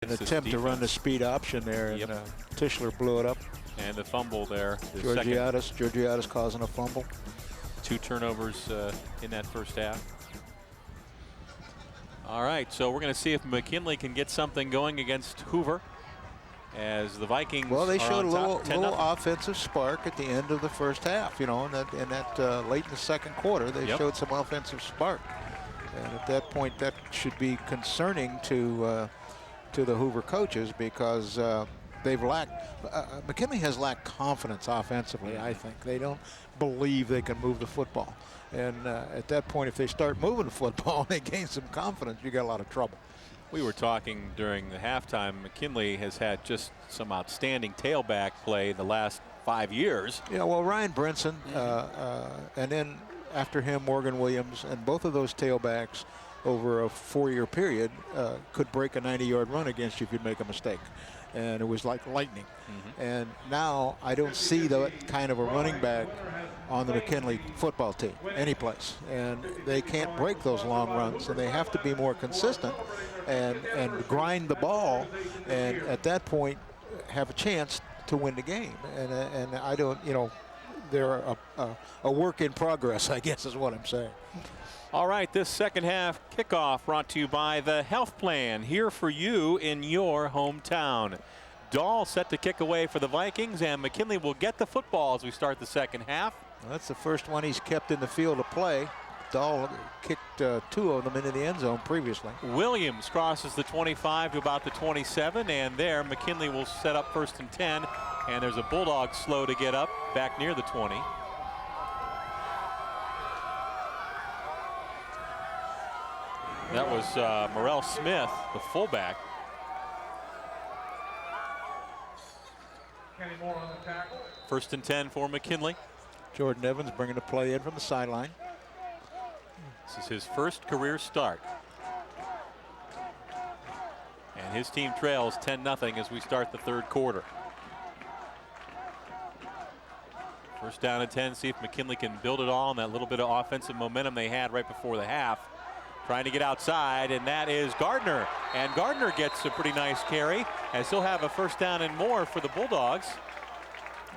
An attempt to run the speed option there, and Tischler blew it up. And the fumble there. Georgiadis causing a fumble. 2 turnovers in that first half. All right, so we're going to see if McKinley can get something going against Hoover as the Vikings. Well, they are showed on a top, little offensive spark at the end of the first half. You know, in that late in the second quarter, they showed some offensive spark, and at that point, that should be concerning to the Hoover coaches, because they've lacked. McKinley has lacked confidence offensively. I think they don't believe they can move the football, and at that point, if they start moving the football and they gain some confidence, you got a lot of trouble. We were talking during the halftime. McKinley has had just some outstanding tailback play the last 5 years. Yeah, well, Ryan Brinson, and then after him, Morgan Williams, and both of those tailbacks over a 4-year period could break a 90-yard run against you if you'd make a mistake. And it was like lightning. And now I don't see that kind of a running back on the McKinley football team anyplace. And they can't break those long runs, and they have to be more consistent and grind the ball, and at that point have a chance to win the game. And I don't, you know, they're a work in progress, I guess is what I'm saying. All right, this second half kickoff brought to you by the Health Plan, here for you in your hometown. Dahl set to kick away for the Vikings, and McKinley will get the football as we start the second half. Well, that's the first one he's kept in the field of play. Dahl kicked 2 of them into the end zone previously. Williams crosses the 25 to about the 27, and there McKinley will set up 1st and 10, and there's a Bulldog slow to get up back near the 20. That was Morrell Smith, the fullback. On the tackle. 1st and 10 for McKinley. Jordan Evans bringing the play in from the sideline. This is his first career start. And his team trails 10-0 as we start the third quarter. 1st down and 10. See if McKinley can build it all on that little bit of offensive momentum they had right before the half. Trying to get outside, and that is Gardner. And Gardner gets a pretty nice carry, as he'll have a 1st down and more for the Bulldogs.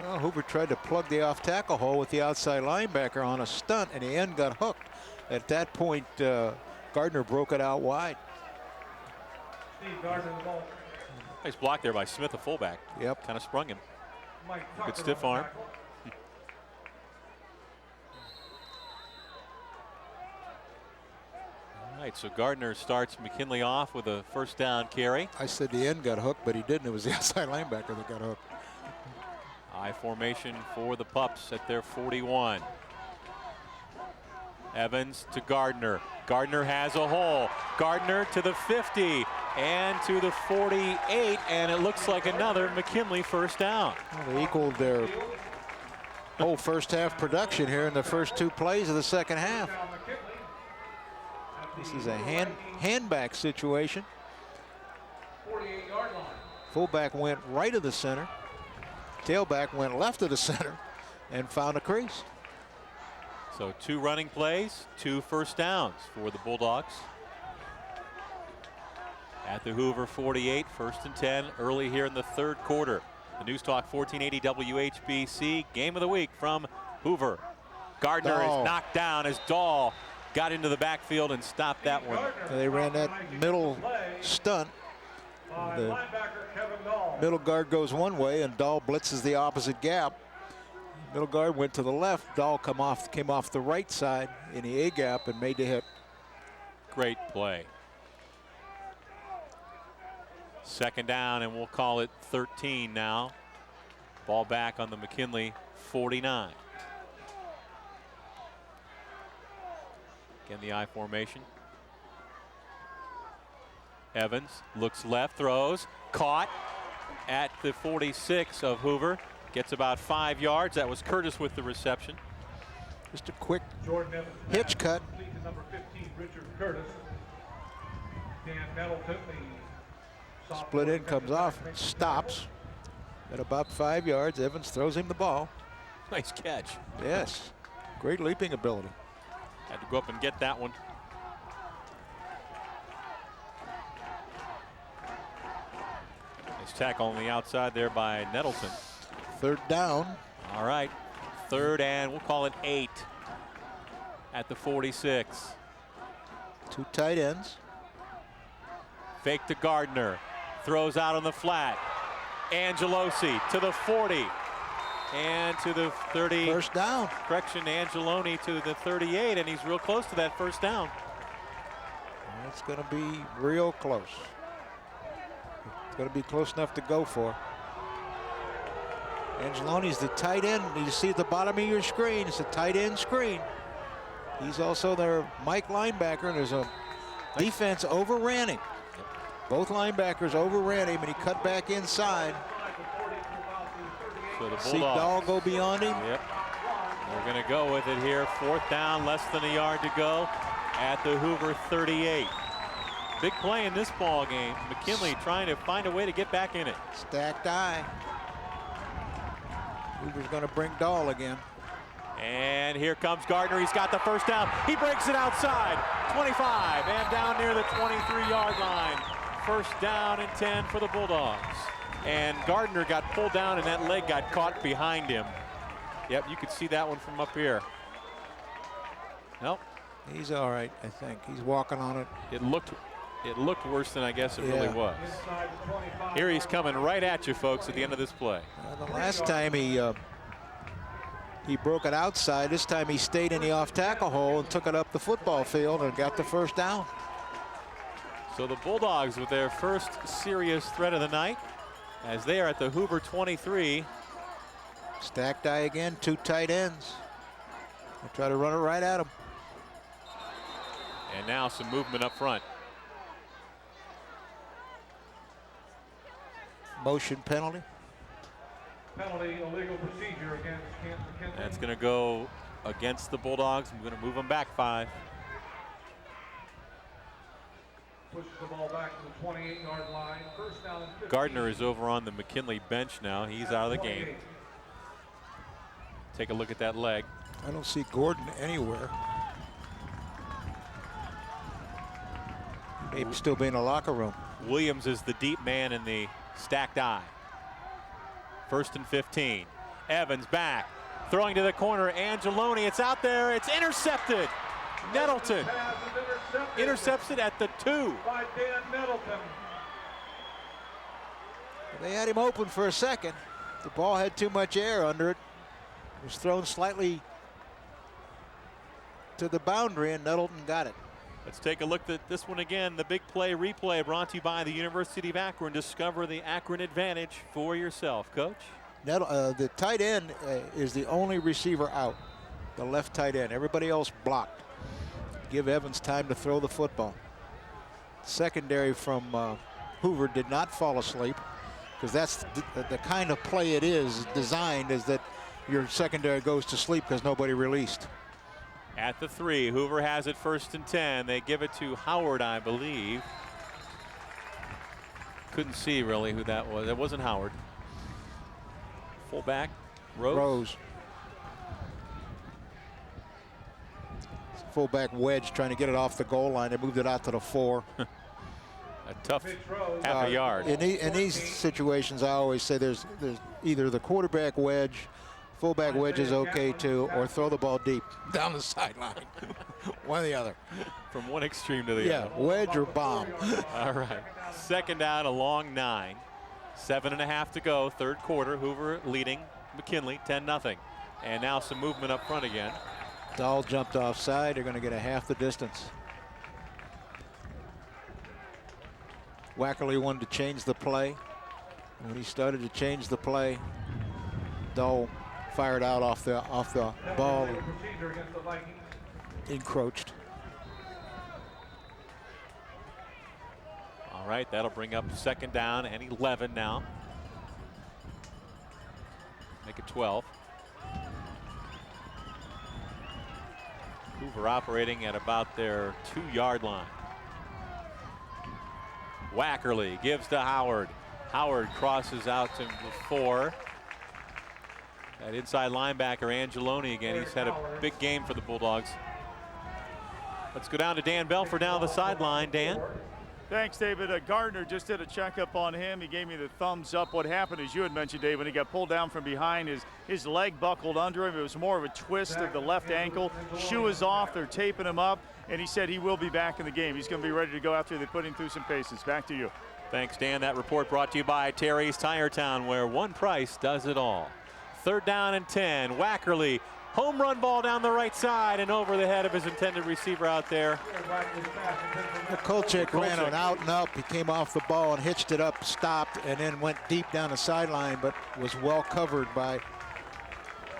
Well, Hoover tried to plug the off tackle hole with the outside linebacker on a stunt, and the end got hooked. At that point, Gardner broke it out wide. Steve Gardner the ball. Nice block there by Smith, the fullback. Yep. Kind of sprung him. Mike Good Tucker stiff on the arm. tackle. All right, so Gardner starts McKinley off with a 1st down carry. I said the end got hooked, but he didn't. It was the outside linebacker that got hooked. I formation for the Pups at their 41. Evans to Gardner. Gardner has a hole. Gardner to the 50 and to the 48, and it looks like another McKinley 1st down. Well, they equaled their whole first half production here in the first 2 plays of the second half. This is a handback situation. 48-yard line. Fullback went right of the center. Tailback went left of the center and found a crease. So 2 running plays, 2 1st downs for the Bulldogs. At the Hoover 48, 1st and 10 early here in the third quarter. The News Talk 1480 WHBC game of the week from Hoover. Gardner is knocked down as Dahl got into the backfield and stopped that one. They ran that middle stunt. The middle guard goes one way, and Dahl blitzes the opposite gap. Middle guard went to the left. Dahl came off the right side in the A gap and made the hit. Great play. 2nd down, and we'll call it 13 now. Ball back on the McKinley 49. Again, the I formation. Evans looks left, throws, caught at the 46 of Hoover. Gets about 5 yards. That was Curtis with the reception. Just a quick Jordan Evans hitch cut. Number 15, Richard Curtis. Dan Nettleton, the Split in, comes off, stops at about 5 yards. Evans throws him the ball. Nice catch. Yes, great leaping ability. Had to go up and get that one. Nice tackle on the outside there by Nettleton. Third down. All right, third and we'll call it 8 at the 46. 2 tight ends. Fake to Gardner. Throws out on the flat. Angelosi to the 40. And to the 30. First down. Correction, Angeloni to the 38, and he's real close to that first down. It's going to be real close. It's going to be close enough to go for. Angeloni's the tight end. You see at the bottom of your screen, it's a tight end screen. He's also their Mike linebacker, and there's a defense overran him. Both linebackers overran him, and he cut back inside. So the See Dahl go beyond him. Yep. We're going to go with it here. Fourth down, less than a yard to go at the Hoover 38. Big play in this ball game. McKinley trying to find a way to get back in it. Stacked eye. Hoover's going to bring Dahl again. And here comes Gardner. He's got the first down. He breaks it outside. 25 and down near the 23-yard line. First down and 10 for the Bulldogs. And Gardner got pulled down and that leg got caught behind him. Yep, you could see that one from up here. Nope. He's all right, I think. He's walking on it. It looked worse than I guess it really was. Here he's coming right at you, folks, at the end of this play. The last time he broke it outside. This time he stayed in the off-tackle hole and took it up the football field and got the first down. So the Bulldogs with their first serious threat of the night as they are at the Hoover 23. Stacked eye again, 2 tight ends. They try to run it right at him. And now some movement up front. Motion penalty. Penalty, illegal procedure against Canton McKinley. That's going to go against the Bulldogs. I'm going to move them back 5. Pushes the ball back to the 28-yard line. First down and 15. Gardner is over on the McKinley bench now. He's out of the game. Take a look at that leg. I don't see Gordon anywhere. Maybe still be in the locker room. Williams is the deep man in the stacked eye. First and 15. Evans back. Throwing to the corner. Angeloni. It's out there. It's intercepted. Nettleton intercepts it at the 2. By Dan Nettleton. They had him open for a second. The ball had too much air under it. It was thrown slightly to the boundary, and Nettleton got it. Let's take a look at this one again. The big play replay brought to you by the University of Akron. Discover the Akron advantage for yourself, Coach. The tight end is the only receiver out, the left tight end. Everybody else blocked. Give Evans time to throw the football. Secondary from Hoover did not fall asleep, because that's the kind of play it is designed, is that your secondary goes to sleep because nobody released. At the 3, Hoover has it first and 10. They give it to Howard, I believe. Couldn't see really who that was. It wasn't Howard. Fullback, Rose. Fullback wedge trying to get it off the goal line. They moved it out to the 4. A tough half a yard. In these situations, I always say there's either the quarterback wedge, fullback wedge is okay too, or throw the ball deep down the sideline. One or the other. From one extreme to the other. Yeah, wedge or bomb. All right. Second down, a long 9. 7.5 to go, third quarter. Hoover leading McKinley 10-0. And now some movement up front again. Dahl jumped offside. They're going to get a half the distance. Wackerly wanted to change the play. When he started to change the play, Dahl fired out off the ball and encroached. All right, that'll bring up second down and 11 now. Make it 12. Hoover operating at about their 2-yard line. Wackerly gives to Howard. Howard crosses out to the 4. That inside linebacker, Angeloni, again. He's had a big game for the Bulldogs. Let's go down to Dan Belford down the sideline. Dan. Thanks, David. Gardner just did a checkup on him. He gave me the thumbs up. What happened, as you had mentioned, Dave, when he got pulled down from behind, his leg buckled under him. It was more of a twist of the left ankle. Shoe is off. They're taping him up, and he said he will be back in the game. He's going to be ready to go after they put him through some paces. Back to you. Thanks, Dan. That report brought to you by Terry's Tire Town, where one price does it all. 3rd down and 10. Wackerly. Home run ball down the right side and over the head of his intended receiver out there. Kolchak ran an out and up. He came off the ball and hitched it up, stopped, and then went deep down the sideline, but was well covered by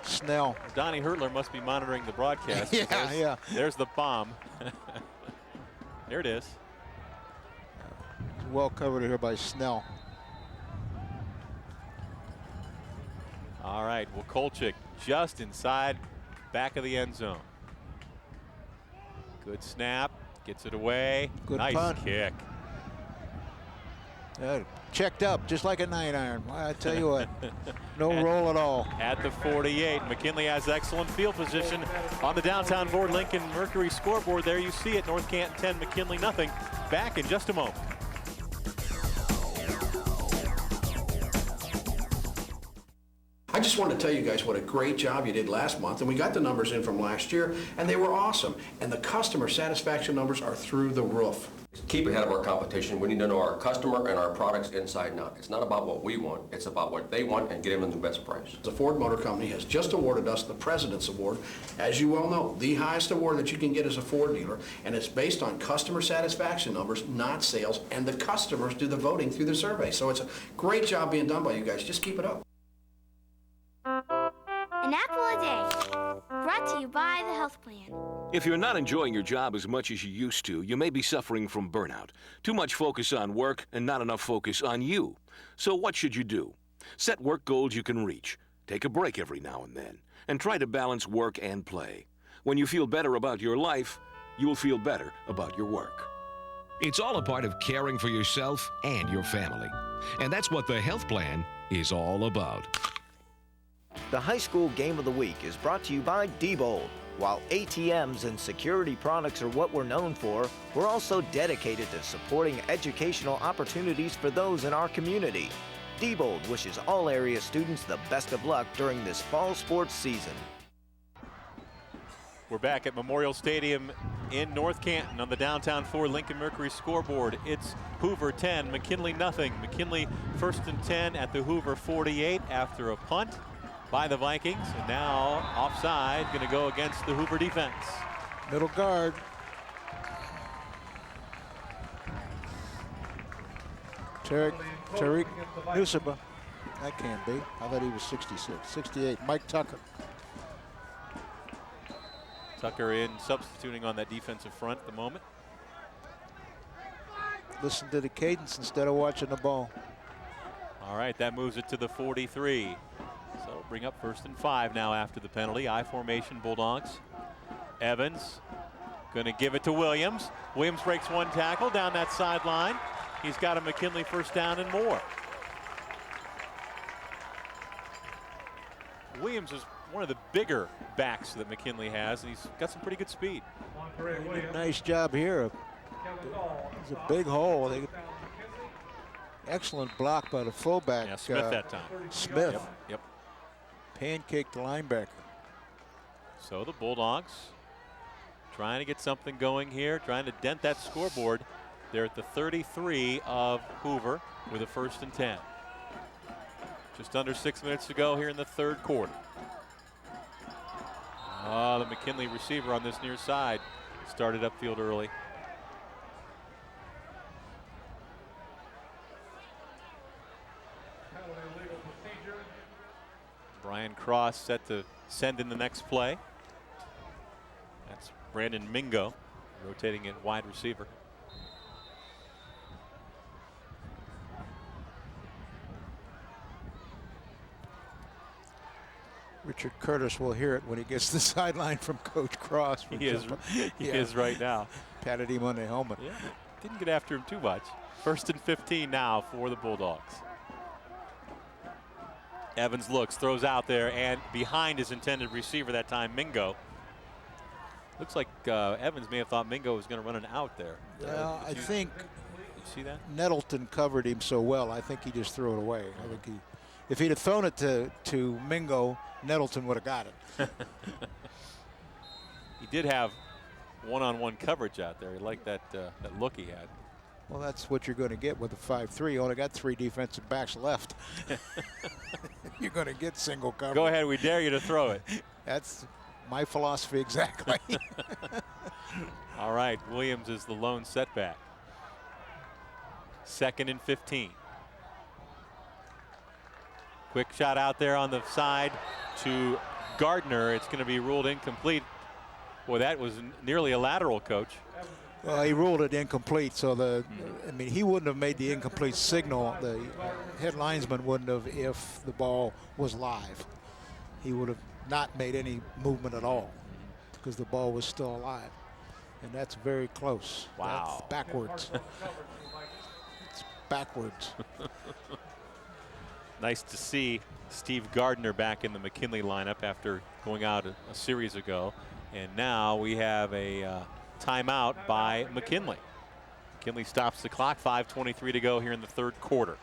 Snell. Donnie Hurtler must be monitoring the broadcast. Yeah. There's the bomb. There it is. Well covered here by Snell. All right, well, Kolchak just inside back of the end zone. Good snap, gets it away. Good nice punt. kick. Checked up just like a 9-iron. I tell you what, no roll at all. At the 48, McKinley has excellent field position on the downtown Ford Lincoln Mercury scoreboard. There you see it, North Canton 10, McKinley nothing. Back in just a moment. I just wanted to tell you guys what a great job you did last month, and we got the numbers in from last year, and they were awesome. And the customer satisfaction numbers are through the roof. Keep ahead of our competition. We need to know our customer and our products inside and out. It's not about what we want, it's about what they want and get them the best price. The Ford Motor Company has just awarded us the President's Award. As you well know, the highest award that you can get as a Ford dealer, and it's based on customer satisfaction numbers, not sales, and the customers do the voting through the survey. So it's a great job being done by you guys. Just keep it up. An apple a day, brought to you by the health plan. If you're not enjoying your job as much as you used to, you may be suffering from burnout. Too much focus on work and not enough focus on you. So what should you do? Set work goals you can reach. Take a break every now and then, and try to balance work and play. When you feel better about your life, you'll feel better about your work. It's all a part of caring for yourself and your family. And that's what the health plan is all about. The High School Game of the Week is brought to you by Diebold. While ATMs and security products are what we're known for, we're also dedicated to supporting educational opportunities for those in our community. Diebold wishes all area students the best of luck during this fall sports season. We're back at Memorial Stadium in North Canton on the downtown Ford Lincoln Mercury scoreboard. It's Hoover 10, McKinley nothing. McKinley 1st and 10 at the Hoover 48 after a punt by the Vikings, and now offside, going to go against the Hoover defense. Middle guard. Tariq Nusaba. That can't be. I thought he was 66. 68. Mike Tucker. Tucker in, substituting on that defensive front at the moment. Listen to the cadence instead of watching the ball. All right, that moves it to the 43. So bring up 1st and 5 now after the penalty. I formation Bulldogs. Evans going to give it to Williams. Williams breaks one tackle down that sideline. He's got a McKinley 1st down and more. Williams is one of the bigger backs that McKinley has, and he's got some pretty good speed. Nice job here. It's a big hole. Excellent block by the fullback. Yeah, Smith that time. Smith. Yep. Pancaked the linebacker. So the Bulldogs trying to get something going here, trying to dent that scoreboard. They're at the 33 of Hoover with a 1st and 10. Just under 6 minutes to go here in the 3rd quarter. The McKinley receiver on this near side started upfield early. Brian Cross set to send in the next play. That's Brandon Mingo rotating in wide receiver. Richard Curtis will hear it when he gets the sideline from Coach Cross. He is right now. Patted him on the helmet. Yeah, didn't get after him too much. 1st and 15 now for the Bulldogs. Evans looks, throws out there, and behind his intended receiver that time, Mingo. Looks like Evans may have thought Mingo was going to run an out there. Well, I think see that? Nettleton covered him so well, I think he just threw it away. I think if he'd have thrown it to Mingo, Nettleton would have got it. He did have one-on-one coverage out there. He liked that look he had. Well, that's what you're going to get with a 5-3. You only got 3 defensive backs left. You're going to get single coverage. Go ahead, we dare you to throw it. That's my philosophy exactly. All right, Williams is the lone setback. 2nd and 15. Quick shot out there on the side to Gardner. It's going to be ruled incomplete. Boy, that was nearly a lateral, Coach. Well, he ruled it incomplete, so I mean, he wouldn't have made the incomplete signal. The head linesman wouldn't have if the ball was live. He would have not made any movement at all because the ball was still alive. And that's very close. Wow. That's backwards. It's backwards. Nice to see Steve Gardner back in the McKinley lineup after going out a series ago. And now we have a timeout by McKinley. McKinley stops the clock. 5:23 to go here in the 3rd quarter.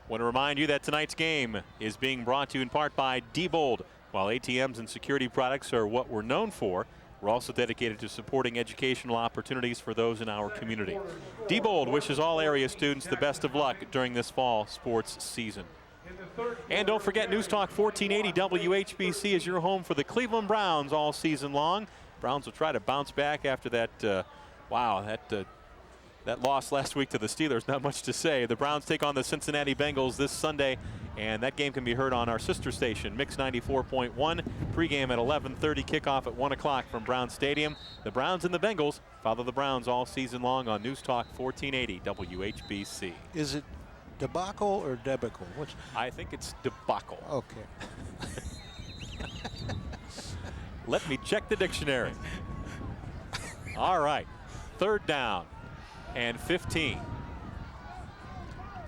Want to remind you that tonight's game is being brought to you in part by Diebold. While ATMs and security products are what we're known for, we're also dedicated to supporting educational opportunities for those in our community. Diebold wishes all area students the best of luck during this fall sports season. And don't forget, News Talk 1480 WHBC is your home for the Cleveland Browns all season long. Browns will try to bounce back after that, that loss last week to the Steelers. Not much to say. The Browns take on the Cincinnati Bengals this Sunday, and that game can be heard on our sister station, Mix 94.1. Pregame at 11:30, kickoff at 1 o'clock from Brown Stadium. The Browns and the Bengals follow the Browns all season long on News Talk 1480 WHBC. Is it debacle or debacle? Which? I think it's debacle. Okay. Let me check the dictionary. All right, 3rd down and 15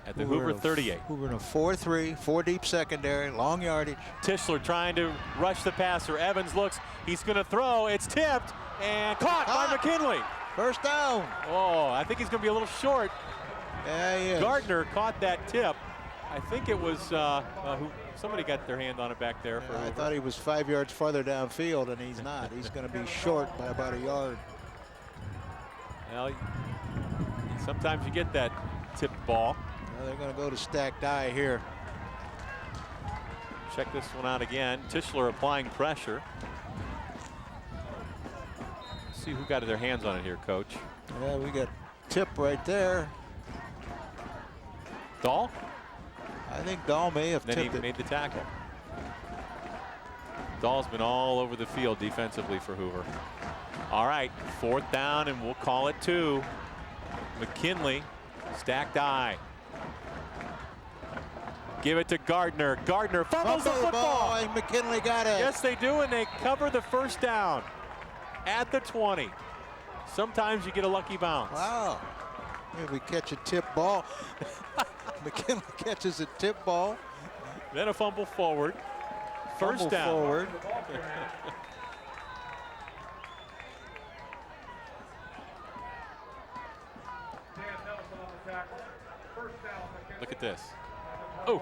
at the Hoover 38. Hoover in a 4-3, 4 deep secondary, long yardage. Tischler trying to rush the passer. Evans looks, he's going to throw. It's tipped and caught by McKinley. First down. Oh, I think he's going to be a little short. Yeah, he is. Gardner caught that tip. I think it was somebody got their hand on it back there. I thought he was 5 yards farther downfield, and he's not. He's going to be short by about a yard. Well, sometimes you get that tipped ball. Well, they're going to go to stacked eye here. Check this one out again. Tischler applying pressure. Let's see who got their hands on it here, Coach. Yeah, we got tip right there. Dahl? I think Dahl may have then tipped he it. made the tackle. Dahl's been all over the field defensively for Hoover. All right, 4th down, and we'll call it 2. McKinley, stacked eye. Give it to Gardner. Gardner fumbles the football. And McKinley got it. Yes, they do, and they cover the 1st down at the 20. Sometimes you get a lucky bounce. Wow. Here we catch a tip ball. McKinley catches a tip ball. Then a fumble forward. First down. Forward. Look at this. Oh.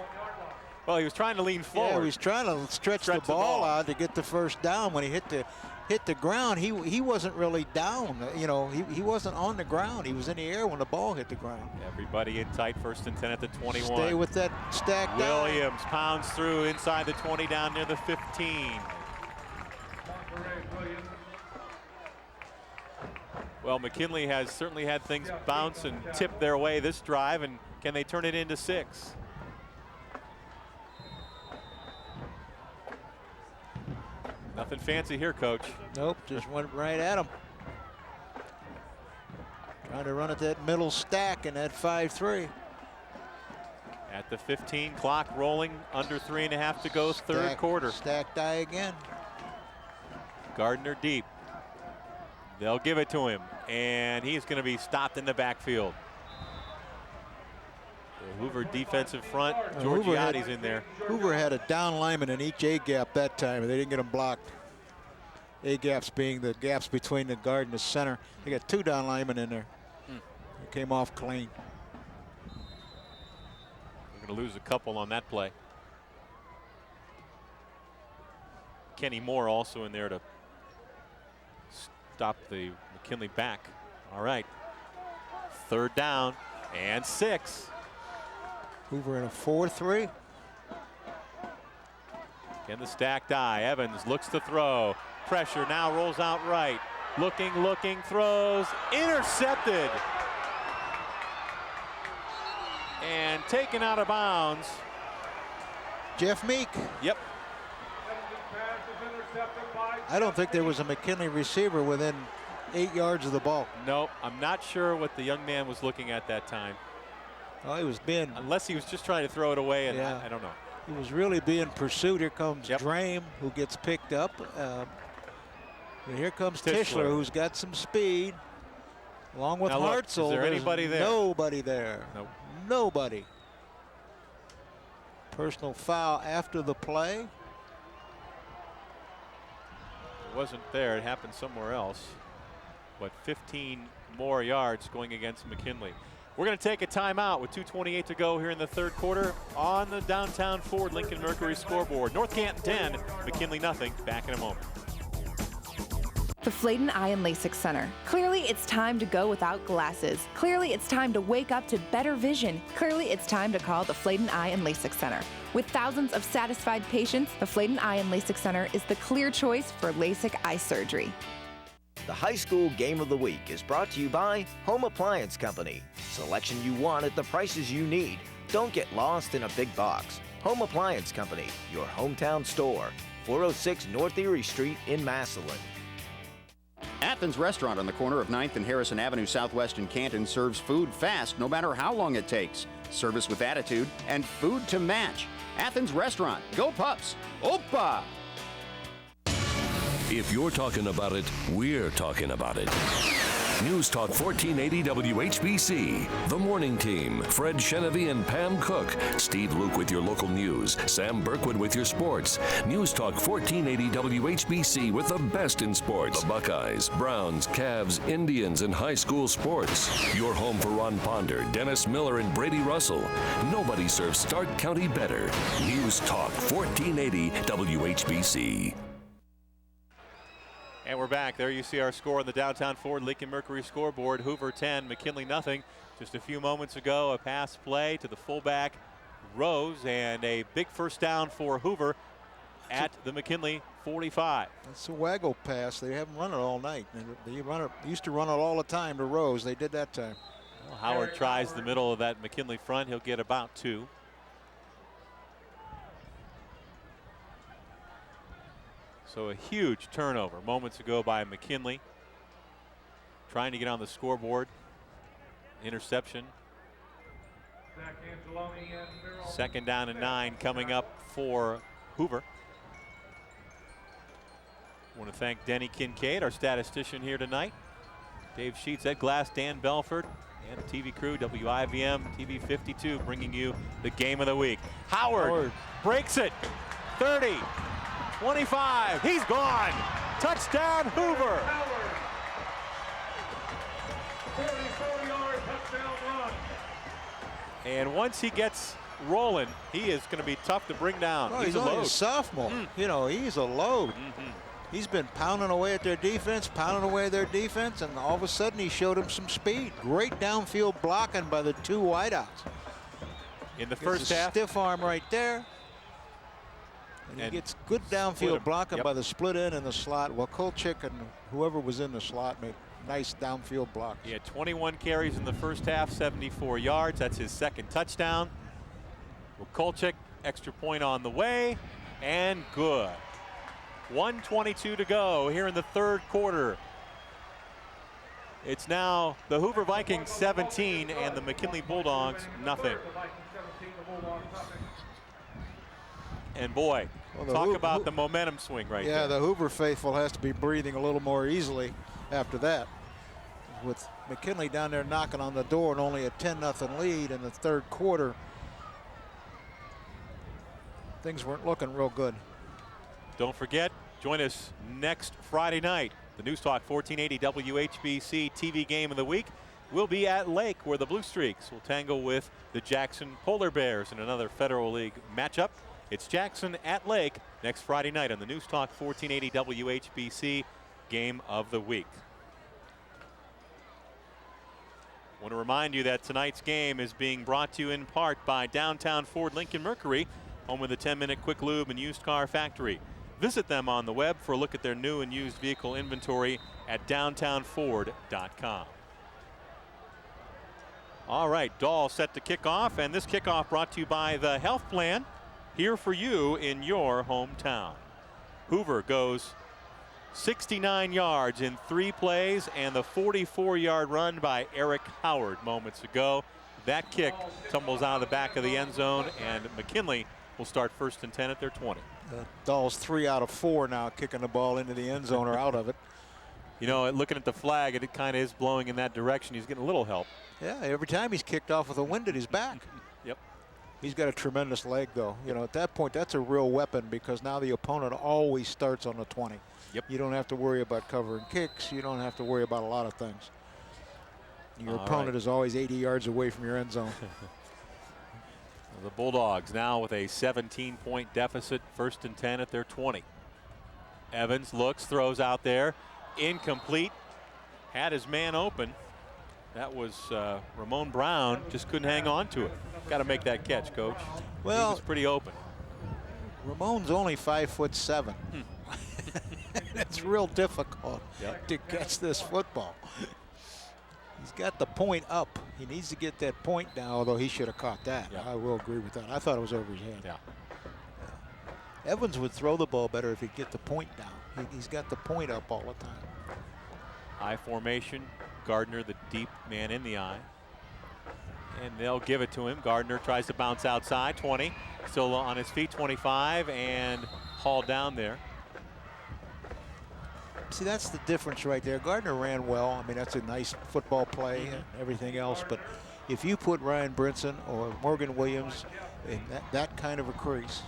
Well, he was trying to lean forward. Yeah, he was trying to stretch the ball out to get the first down. When he hit the ground, he wasn't really down. You know, he wasn't on the ground. He was in the air when the ball hit the ground. Everybody in tight, 1st and 10 at the 21. Stay with that stacked Williams pounds through inside the 20 down near the 15. Well, McKinley has certainly had things bounce and tip their way this drive, and can they turn it into 6? Nothing fancy here, Coach. Nope, just went right at him. Trying to run at that middle stack in that 5-3. At the 15, clock rolling, under 3.5 to go, 3rd quarter. Stacked eye again. Gardner deep. They'll give it to him, and he's going to be stopped in the backfield. The Hoover defensive front, Giorgiotti's in there. Hoover had a down lineman in each A gap that time, and they didn't get him blocked. A-gaps being the gaps between the guard and the center. They got 2 down linemen in there. It came off clean. We're going to lose a couple on that play. Kenny Moore also in there to stop the McKinley back. All right. 3rd down and 6. Hoover in a 4-3. Again, the stacked eye. Evans looks to throw. Pressure now, rolls out right. Looking, throws. Intercepted. And taken out of bounds. Jeff Meek. Yep. I don't think there was a McKinley receiver within 8 yards of the ball. No, I'm not sure what the young man was looking at that time. Oh, he was being... Unless he was just trying to throw it away, and Yeah. I don't know. He was really being pursued. Here comes Drame, who gets picked up. And here comes Tischler, who's got some speed. Along with Now look, Hartzell. is there There's anybody there? Nobody there. Nope. Nobody. Personal foul after the play. It wasn't there. It happened somewhere else. But 15 more yards going against McKinley. We're going to take a timeout with 2:28 to go here in the 3rd quarter on the downtown Ford Lincoln Mercury scoreboard. North Canton 10, McKinley nothing. Back in a moment. The Flayden Eye and LASIK Center. Clearly, it's time to go without glasses. Clearly, it's time to wake up to better vision. Clearly, it's time to call the Flayden Eye and LASIK Center. With thousands of satisfied patients, the Flayden Eye and LASIK Center is the clear choice for LASIK eye surgery. The High School Game of the Week is brought to you by Home Appliance Company. Selection you want at the prices you need. Don't get lost in a big box. Home Appliance Company, your hometown store. 406 North Erie Street in Massillon. Athens Restaurant on the corner of 9th and Harrison Avenue Southwest in Canton serves food fast no matter how long it takes. Service with attitude and food to match. Athens Restaurant. Go Pups. Opa! If you're talking about it, we're talking about it. News Talk 1480 WHBC. The Morning Team. Fred Chenevy and Pam Cook. Steve Luke with your local news. Sam Berkwood with your sports. News Talk 1480 WHBC with the best in sports. The Buckeyes, Browns, Cavs, Indians, and high school sports. Your home for Ron Ponder, Dennis Miller, and Brady Russell. Nobody serves Stark County better. News Talk 1480 WHBC. And we're back. There you see our score on the downtown Ford Lincoln Mercury scoreboard. Hoover 10, McKinley nothing. Just a few moments ago, a pass play to the fullback, Rose, and a big first down for Hoover at the McKinley 45. It's a waggle pass. They haven't run it all night. They used to run it all the time to Rose. They did that time. Well, Howard tries the middle of that McKinley front. He'll get about 2. So a huge turnover moments ago by McKinley. Trying to get on the scoreboard. Interception. 2nd down and 9 coming up for Hoover. I want to thank Denny Kincaid, our statistician here tonight. Dave Sheets, Ed Glass, Dan Belford, and the TV crew, WIVM TV 52, bringing you the game of the week. Howard breaks it. 30. 25, he's gone. Touchdown, Hoover. 44-yard touchdown run. And once he gets rolling, he is going to be tough to bring down. Well, he's only a sophomore. You know, he's a load. He's been pounding away at their defense, and all of a sudden he showed them some speed. Great downfield blocking by the 2 wideouts. In the first half. Stiff arm right there. And he gets good downfield blocking by the split end and the slot. Well, Kolchik and whoever was in the slot made nice downfield blocks. He had 21 carries in the first half, 74 yards. That's his 2nd touchdown. Well, Kolchik, extra point on the way, and good. 1:22 to go here in the 3rd quarter. It's now the Hoover Vikings 17 and the McKinley Bulldogs nothing. And boy, talk about the momentum swing right there. Yeah, the Hoover faithful has to be breathing a little more easily after that. With McKinley down there knocking on the door and only a 10-0 lead in the 3rd quarter, things weren't looking real good. Don't forget, Join us next Friday night. The News Talk 1480 WHBC TV Game of the Week will be at Lake, where the Blue Streaks will tangle with the Jackson Polar Bears in another Federal League matchup. It's Jackson at Lake next Friday night on the News Talk 1480 WHBC Game of the Week. I want to remind you that tonight's game is being brought to you in part by Downtown Ford Lincoln Mercury, home of the 10-minute quick lube and used car factory. Visit them on the web for a look at their new and used vehicle inventory at downtownford.com. All right, Dahl set to kick off, and this kickoff brought to you by the Health Plan, here for you in your hometown. Hoover goes 69 yards in 3 plays, and the 44-yard run by Eric Howard moments ago. That kick tumbles out of the back of the end zone, and McKinley will start 1st and 10 at their 20. Dahl's 3 out of 4 now kicking the ball into the end zone or out of it. You know, looking at the flag, it kind of is blowing in that direction. He's getting a little help. Yeah, every time he's kicked off with a wind at his back. Yep. He's got a tremendous leg, though. You know, at that point, that's a real weapon, because now the opponent always starts on the 20. Yep. You don't have to worry about covering kicks. You don't have to worry about a lot of things. Your opponent is always 80 yards away from your end zone. The Bulldogs now with a 17-point deficit, 1st and 10 at their 20. Evans looks, throws out there, incomplete, had his man open. That was Ramon Brown, just couldn't hang on to it. Got to make that catch, Coach. Well, he was pretty open. Ramon's only 5'7". It's real difficult to catch this football. He's got the point up. He needs to get that point down, although he should have caught that. I will agree with that. I thought it was over his head. Evans would throw the ball better if he'd get the point down. He's got the point up all the time. I formation. Gardner, the deep man in the eye. And they'll give it to him. Gardner tries to bounce outside. 20. Still on his feet. 25. And hauled down there. See, that's the difference right there. Gardner ran well. I mean, that's a nice football play and everything else. But if you put Ryan Brinson or Morgan Williams in that kind of a crease,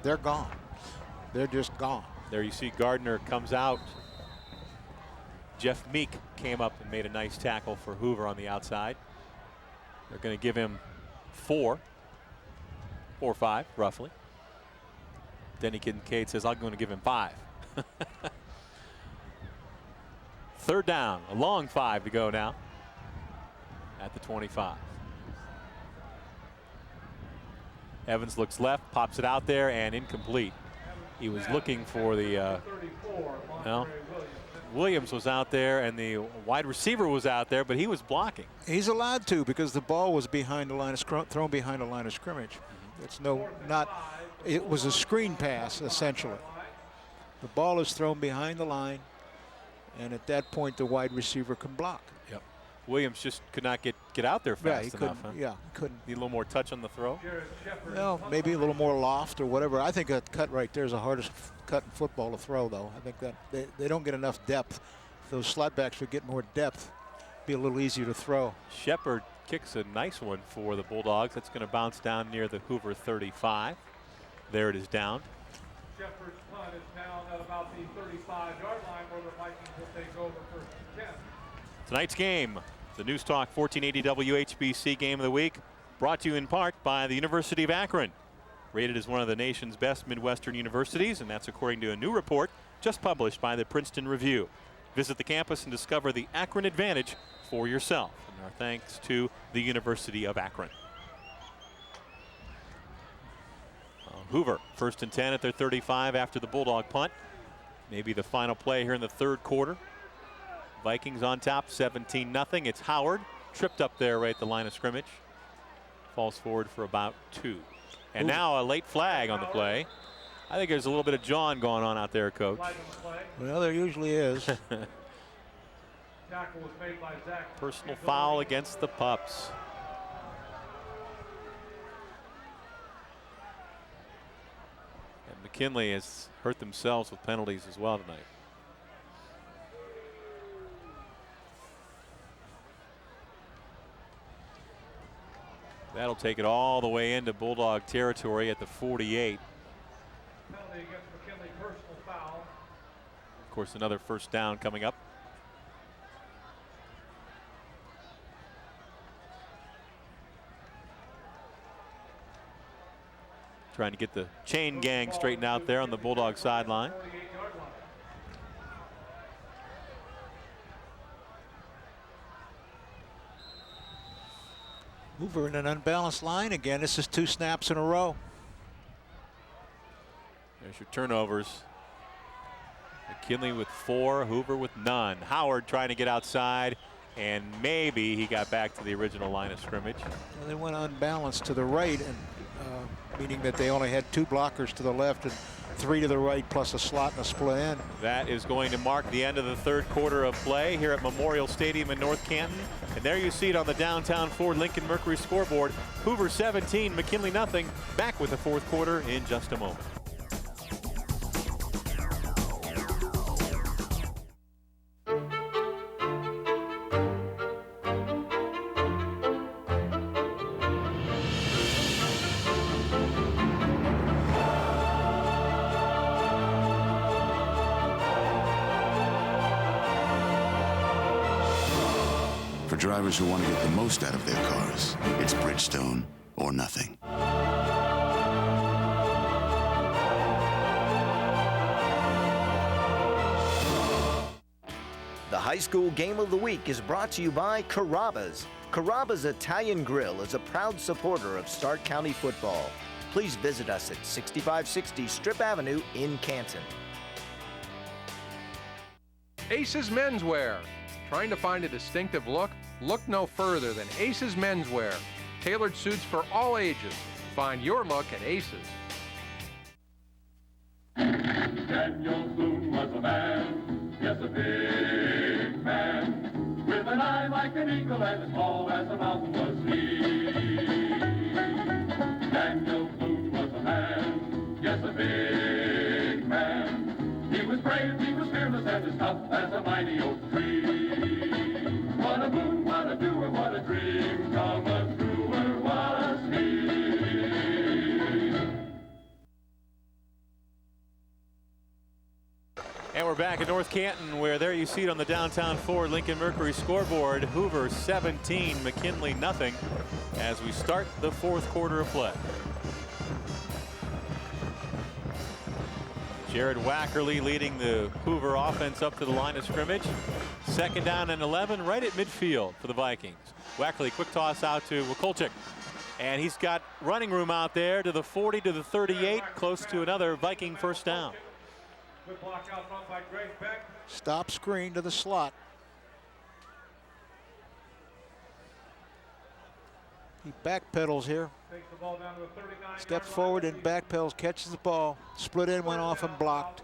they're gone. They're just gone. There you see Gardner comes out. Jeff Meek came up and made a nice tackle for Hoover on the outside. They're going to give him 4 or 5, roughly. Denny Kincaid says, I'm going to give him 5. 3rd down, a long 5 to go now at the 25. Evans looks left, pops it out there, and incomplete. He was looking for the, Williams was out there, and the wide receiver was out there, but he was blocking. He's allowed to, because the ball was behind the line of thrown behind the line of scrimmage. It's it was a screen pass, essentially. The ball is thrown behind the line, and at that point, the wide receiver can block. Yep. Williams just could not get out there fast enough. Yeah, he couldn't. Need a little more touch on the throw. Well, maybe a little more loft or whatever. I think that cut right there is the hardest cut in football to throw, though. I think that they don't get enough depth. If those slot backs would get more depth, it'd be a little easier to throw. Shepard kicks a nice one for the Bulldogs. That's going to bounce down near the Hoover 35. There it is down. Shepard's punt is down at about the 35-yard line, where the Vikings will take over 1st and 10. Tonight's game, the News Talk 1480 WHBC Game of the Week, brought to you in part by the University of Akron. Rated as one of the nation's best Midwestern universities, and that's according to a new report just published by the Princeton Review. Visit the campus and discover the Akron advantage for yourself. And our thanks to the University of Akron. Hoover, 1st and 10 at their 35 after the Bulldog punt. Maybe the final play here in the 3rd quarter. Vikings on top, 17-0. It's Howard, tripped up there right at the line of scrimmage. Falls forward for about 2. And now a late flag on the play. I think there's a little bit of jawing going on out there, Coach. Well, there usually is. Personal foul against the Pups. And McKinley has hurt themselves with penalties as well tonight. That'll take it all the way into Bulldog territory at the 48. Penalty against McKinley, personal foul. course, another first down coming up. Trying to get the chain gang straightened out there on the Bulldog sideline. Hoover in an unbalanced line again. This is 2 snaps in a row. There's your turnovers. McKinley with 4, Hoover with none. Howard trying to get outside, and maybe he got back to the original line of scrimmage. They went unbalanced to the right, and meaning that they only had 2 blockers to the left and 3 to the right, plus a slot and a split end. That is going to mark the end of the third quarter of play here at Memorial Stadium in North Canton. And there you see it on the downtown Ford Lincoln Mercury scoreboard. Hoover 17, McKinley nothing. Back with the fourth quarter in just a moment. For drivers who want to get the most out of their cars, it's Bridgestone or nothing. The high school game of the week is brought to you by Carrabba's. Carrabba's Italian Grill is a proud supporter of Stark County football. Please visit us at 6560 Strip Avenue in Canton. Aces Menswear. Trying to find a distinctive look? Look no further than Aces Menswear. Tailored suits for all ages. Find your look at Aces. Daniel Boone was a man, yes, a big man, with an eye like an eagle and as tall as a mountain was he. Daniel Boone was a man, yes, a big man. He was brave, he was fearless, and as tough as a mighty oak tree. What a boon, what a doer, what a dream come a truer was he. And we're back at North Canton, where there you see it on the downtown Ford Lincoln Mercury scoreboard. Hoover 17, McKinley nothing, as we start the fourth quarter of play. Jared Wackerly leading the Hoover offense up to the line of scrimmage. Second down and 11 right at midfield for the Vikings. Wackerly, quick toss out to Wakulchik. And he's got running room out there to the 40, to the 38, close to another Viking first down. Good block out front by Greg Beck. Stop screen to the slot. He backpedals here. Takes the ball down to the 39. Steps forward and backpedals, catches the ball. Split in, went off and blocked.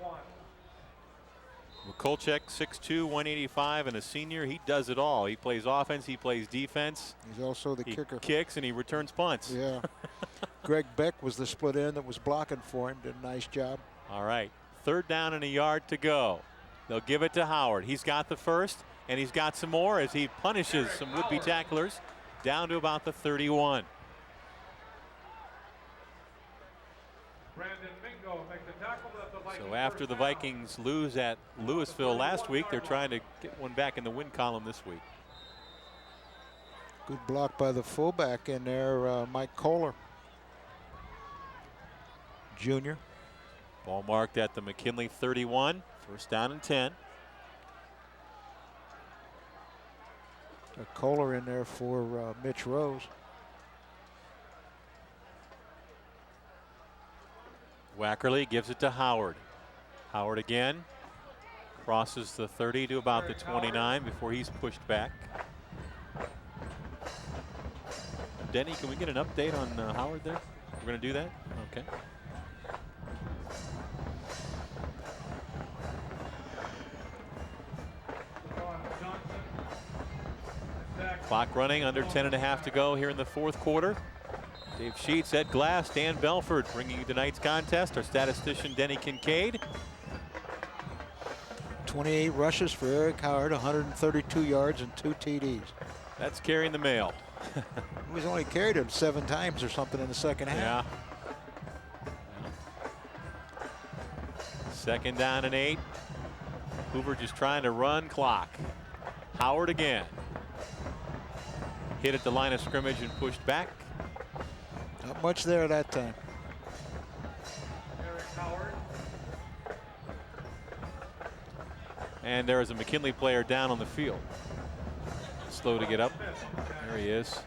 Wakulchik, 6'2", 185, and a senior. He does it all. He plays offense, he plays defense. He's also the kicker. He kicks and he returns punts. Yeah. Greg Beck was the split end that was blocking for him. Did a nice job. All right. Third down and a yard to go. They'll give it to Howard. He's got the first, and he's got some more as he punishes some would-be tacklers down to about the 31. Brandon Mingo makes the tackle that the Vikings. So after the Vikings lose at Louisville last week, they're trying to get one back in the win column this week. Good block by the fullback in there, Mike Kohler, Jr. Ball marked at the McKinley 31. First down and 10. A Kohler in there for Mitch Rose. Wackerly gives it to Howard. Howard again. Crosses the 30 to about the 29 before he's pushed back. Denny, can we get an update on Howard there? We're going to do that? Okay. Clock running, under 10.5 to go here in the fourth quarter. Dave Sheets, Ed Glass, Dan Belford bringing you tonight's contest. Our statistician Denny Kincaid. 28 rushes for Eric Howard, 132 yards and 2 TDs. That's carrying the mail. He's only carried him 7 times or something in the second half. Yeah. Second down and 8. Hoover just trying to run clock. Howard again. Hit at the line of scrimmage and pushed back. Not much there that time. And there is a McKinley player down on the field. Slow to get up. There he is.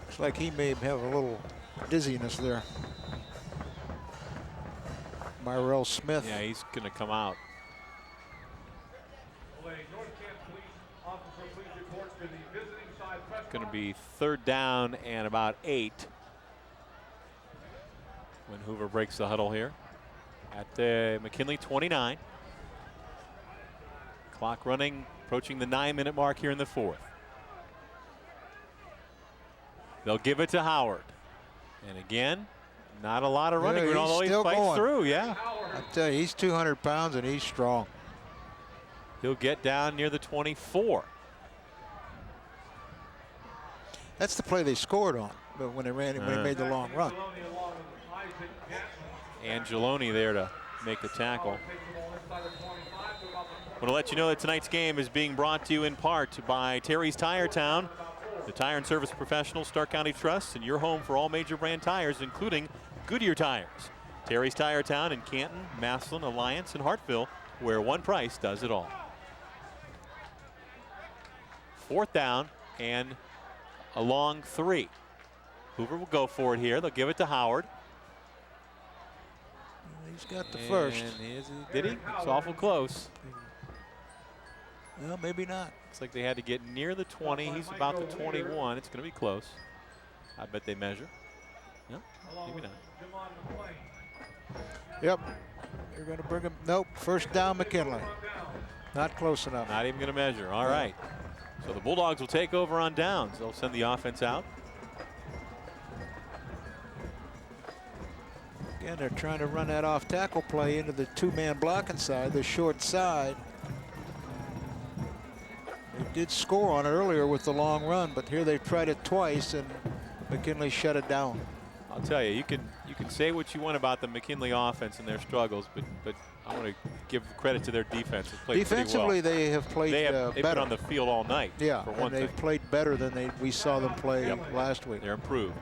Looks like he may have a little dizziness there. Myrell Smith. Yeah, he's going to come out. Going to be 3rd down and about 8 when Hoover breaks the huddle here at the McKinley 29. Clock running, approaching the 9-minute mark here in the 4th. They'll give it to Howard. And again, not a lot of running, yeah, although he fights going through. Yeah. I tell you, he's 200 pounds and he's strong. He'll get down near the 24. That's the play they scored on, but when they made the long run. Angeloni there to make the tackle. I want to let you know that tonight's game is being brought to you in part by Terry's Tire Town, the tire and service professionals, Stark County Trust, and your home for all major brand tires, including Goodyear tires. Terry's Tire Town in Canton, Massillon, Alliance, and Hartville, where one price does it all. 4th down and a long 3. Hoover will go for it here. They'll give it to Howard. He's got the first. Did he? It's awful close. Well, maybe not. Looks like they had to get near the 20. He's about the 21. It's going to be close. I bet they measure. No, maybe not. Yep. You're going to bring him. Nope. 1st down, McKinley. Not close enough. Not even going to measure. All right. So the Bulldogs will take over on downs. They'll send the offense out. Again, they're trying to run that off tackle play into the 2-man blocking side, the short side. They did score on it earlier with the long run, but here they've tried it twice and McKinley shut it down. I'll tell you, you can say what you want about the McKinley offense and their struggles, but I want to give credit to their defense. Defensively, well. they have played they've better. been on the field all night. Yeah, for one and they've thing. played better than we saw them play last week. They're improved.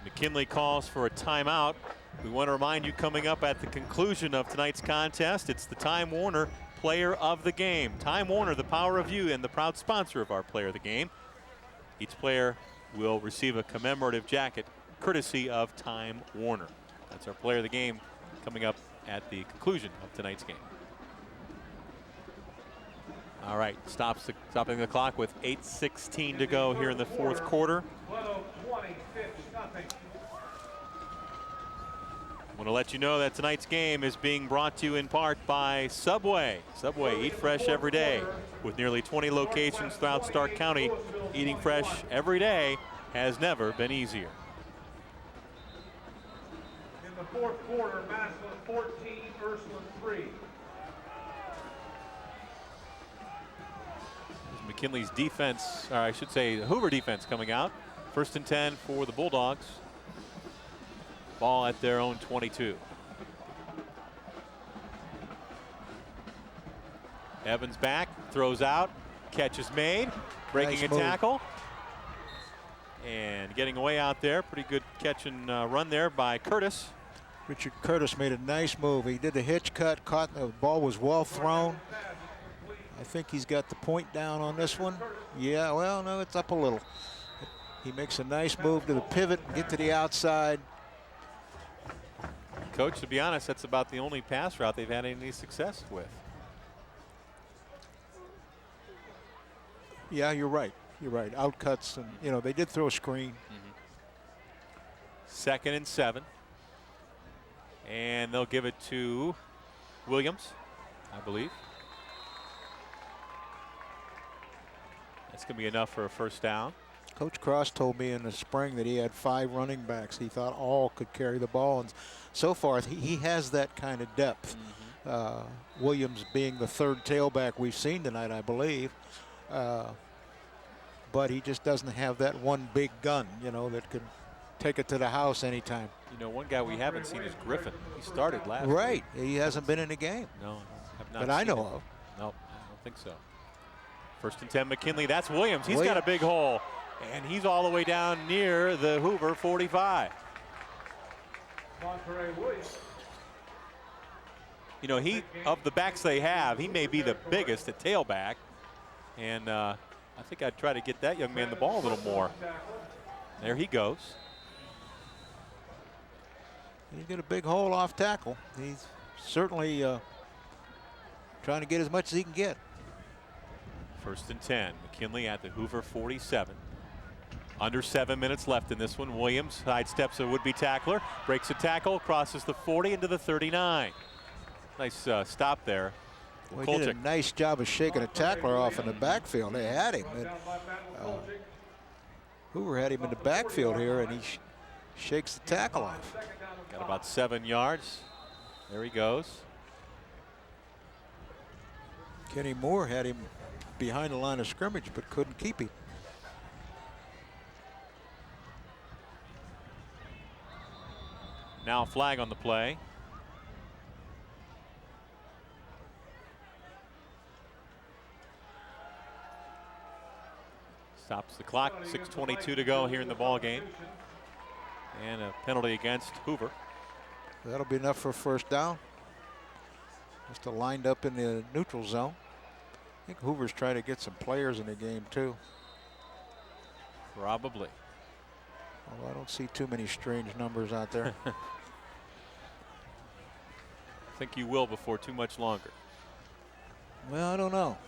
McKinley calls for a timeout. We want to remind you, coming up at the conclusion of tonight's contest, it's the Time Warner Player of the Game. Time Warner, the power of you, and the proud sponsor of our Player of the Game. Each player will receive a commemorative jacket courtesy of Time Warner. That's our Player of the Game coming up at the conclusion of tonight's game. All right, stopping the clock with 8:16 to go here in the 4th quarter. I want to let you know that tonight's game is being brought to you in part by Subway. Subway, eat fresh every day. With nearly 20 locations throughout Stark County, eating fresh every day has never been easier. In the 4th quarter, Massillon 14, Ursuline 3. McKinley's defense, or I should say the Hoover defense coming out. 1st and 10 for the Bulldogs. Ball at their own 22. Evans back, throws out, catch is made, breaking Nice a move. tackle. And getting away out there. Pretty good catch and run there by Curtis. Richard Curtis made a nice move. He did a hitch cut, caught the ball, was well thrown. I think he's got the point down on this one. Yeah, well, no, it's up a little. He makes a nice move to the pivot, get to the outside. Coach, to be honest, that's about the only pass route they've had any success with. Yeah, you're right. You're right. Outcuts, and they did throw a screen. 2nd and 7. And they'll give it to Williams, I believe. That's going to be enough for a 1st down. Coach Cross told me in the spring that he had 5 running backs. He thought all could carry the ball, and so far he has that kind of depth. Williams being the 3rd tailback we've seen tonight, I believe. But he just doesn't have that one big gun, that could take it to the house anytime. You know, one guy we haven't seen is Griffin. He started last Right. week. He hasn't been in the game. No, have not that I seen know him. of. Nope, I don't think so. 1st and 10 McKinley. That's Williams. He's got a big hole. And he's all the way down near the Hoover 45. Monterey Williams. You know, of the backs they have, he may be the biggest at tailback. And I think I'd try to get that young man the ball a little more. There he goes. He's got a big hole off tackle. He's certainly trying to get as much as he can get. 1st and 10. McKinley at the Hoover 47. Under 7 minutes left in this one. Williams sidesteps a would-be tackler, breaks a tackle, crosses the 40 into the 39. Nice stop there. Well, he did a nice job of shaking a tackler off in the backfield. They had him. And, Hoover had him in the backfield here, and he shakes the tackle off. Got about 7 yards. There he goes. Kenny Moore had him behind the line of scrimmage, but couldn't keep him. Now a flag on the play. Stops the clock. 6:22 to go here in the ball game. And a penalty against Hoover. That'll be enough for a 1st down. Just lined up in the neutral zone. I think Hoover's trying to get some players in the game too. Probably. Although I don't see too many strange numbers out there. I think you will before too much longer. Well, I don't know.